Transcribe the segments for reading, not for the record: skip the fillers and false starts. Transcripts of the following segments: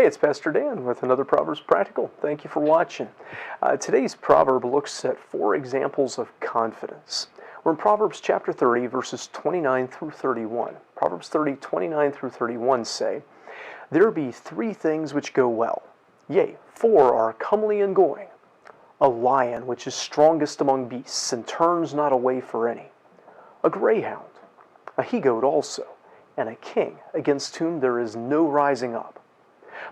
Hey, it's Pastor Dan with another Proverbs Practical. Thank you for watching. Today's proverb looks at 4 examples of confidence. We're in Proverbs chapter 30, verses 29 through 31. Proverbs 30, 29 through 31 say, "There be 3 things which go well, yea, 4 are comely in going. A lion which is strongest among beasts, and turns not away for any. A grayhound, a he-goat also, and a king against whom there is no rising up."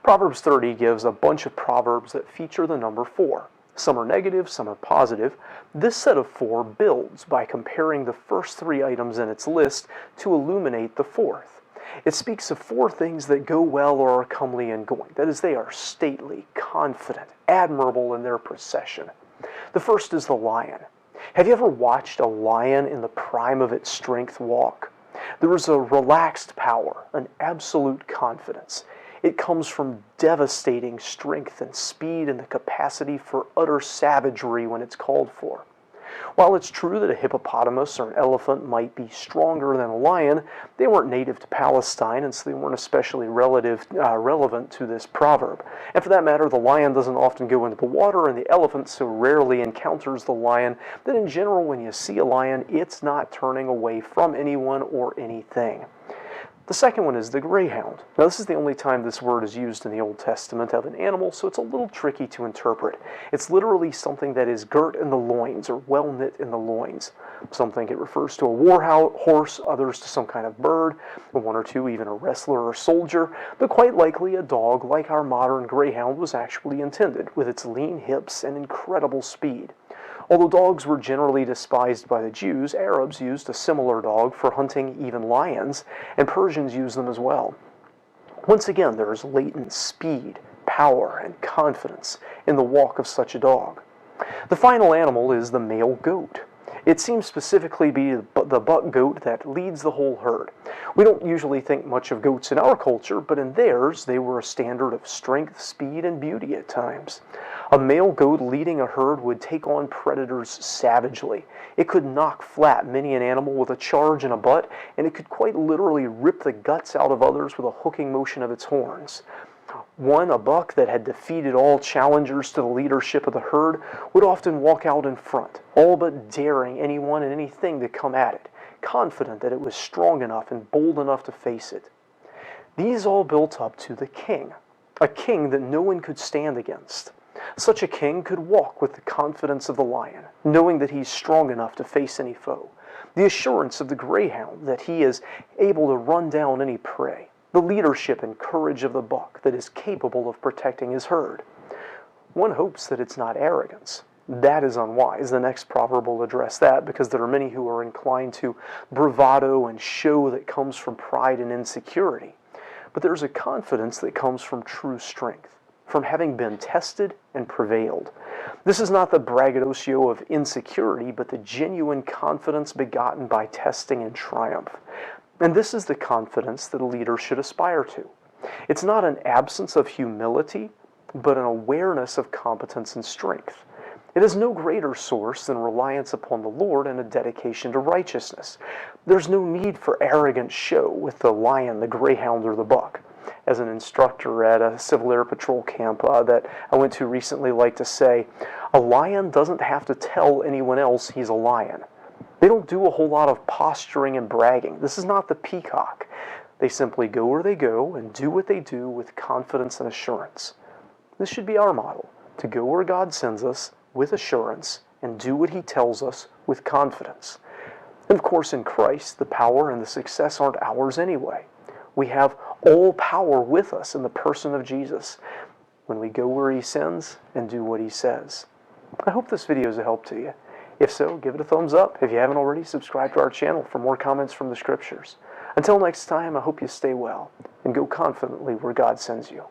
Proverbs 30 gives a bunch of proverbs that feature the number 4. Some are negative, some are positive. This set of 4 builds by comparing the first 3 items in its list to illuminate the 4th. It speaks of 4 things that go well or are comely in going. That is, they are stately, confident, admirable in their procession. The first is the lion. Have you ever watched a lion in the prime of its strength walk? There is a relaxed power, an absolute confidence. It comes from devastating strength and speed and the capacity for utter savagery when it's called for. While it's true that a hippopotamus or an elephant might be stronger than a lion, they weren't native to Palestine, and so they weren't especially relevant to this proverb. And for that matter, the lion doesn't often go into the water, and the elephant so rarely encounters the lion that in general, when you see a lion, it's not turning away from anyone or anything. The second one is the grayhound. Now, this is the only time this word is used in the Old Testament of an animal, so it's a little tricky to interpret. It's literally something that is girt in the loins or well knit in the loins. Some think it refers to a war horse, others to some kind of bird, 1 or 2 even a wrestler or soldier, but quite likely a dog like our modern greyhound was actually intended, with its lean hips and incredible speed. Although dogs were generally despised by the Jews, Arabs used a similar dog for hunting even lions, and Persians used them as well. Once again, there is latent speed, power, and confidence in the walk of such a dog. The final animal is the male goat. It seems specifically to be the buck goat that leads the whole herd. We don't usually think much of goats in our culture, but in theirs, they were a standard of strength, speed, and beauty at times. A male goat leading a herd would take on predators savagely. It could knock flat many an animal with a charge and a butt, and it could quite literally rip the guts out of others with a hooking motion of its horns. A buck that had defeated all challengers to the leadership of the herd would often walk out in front, all but daring anyone and anything to come at it, confident that it was strong enough and bold enough to face it. These all built up to the king, a king that no one could stand against. Such a king could walk with the confidence of the lion, knowing that he's strong enough to face any foe, the assurance of the greyhound that he is able to run down any prey, the leadership and courage of the buck that is capable of protecting his herd. One hopes that it's not arrogance. That is unwise. The next proverb will address that, because there are many who are inclined to bravado and show that comes from pride and insecurity. But there's a confidence that comes from true strength, from having been tested and prevailed. This is not the braggadocio of insecurity, but the genuine confidence begotten by testing and triumph. And this is the confidence that a leader should aspire to. It's not an absence of humility, but an awareness of competence and strength. It is no greater source than reliance upon the Lord and a dedication to righteousness. There's no need for arrogant show with the lion, the greyhound, or the buck. As an instructor at a Civil Air Patrol camp that I went to recently liked to say, a lion doesn't have to tell anyone else he's a lion. They don't do a whole lot of posturing and bragging. This is not the peacock. They simply go where they go and do what they do with confidence and assurance. This should be our model, to go where God sends us with assurance and do what He tells us with confidence. And of course, in Christ, the power and the success aren't ours anyway. We have all power with us in the person of Jesus when we go where He sends and do what He says. I hope this video is a help to you. If so, give it a thumbs up. If you haven't already, subscribe to our channel for more comments from the Scriptures. Until next time, I hope you stay well and go confidently where God sends you.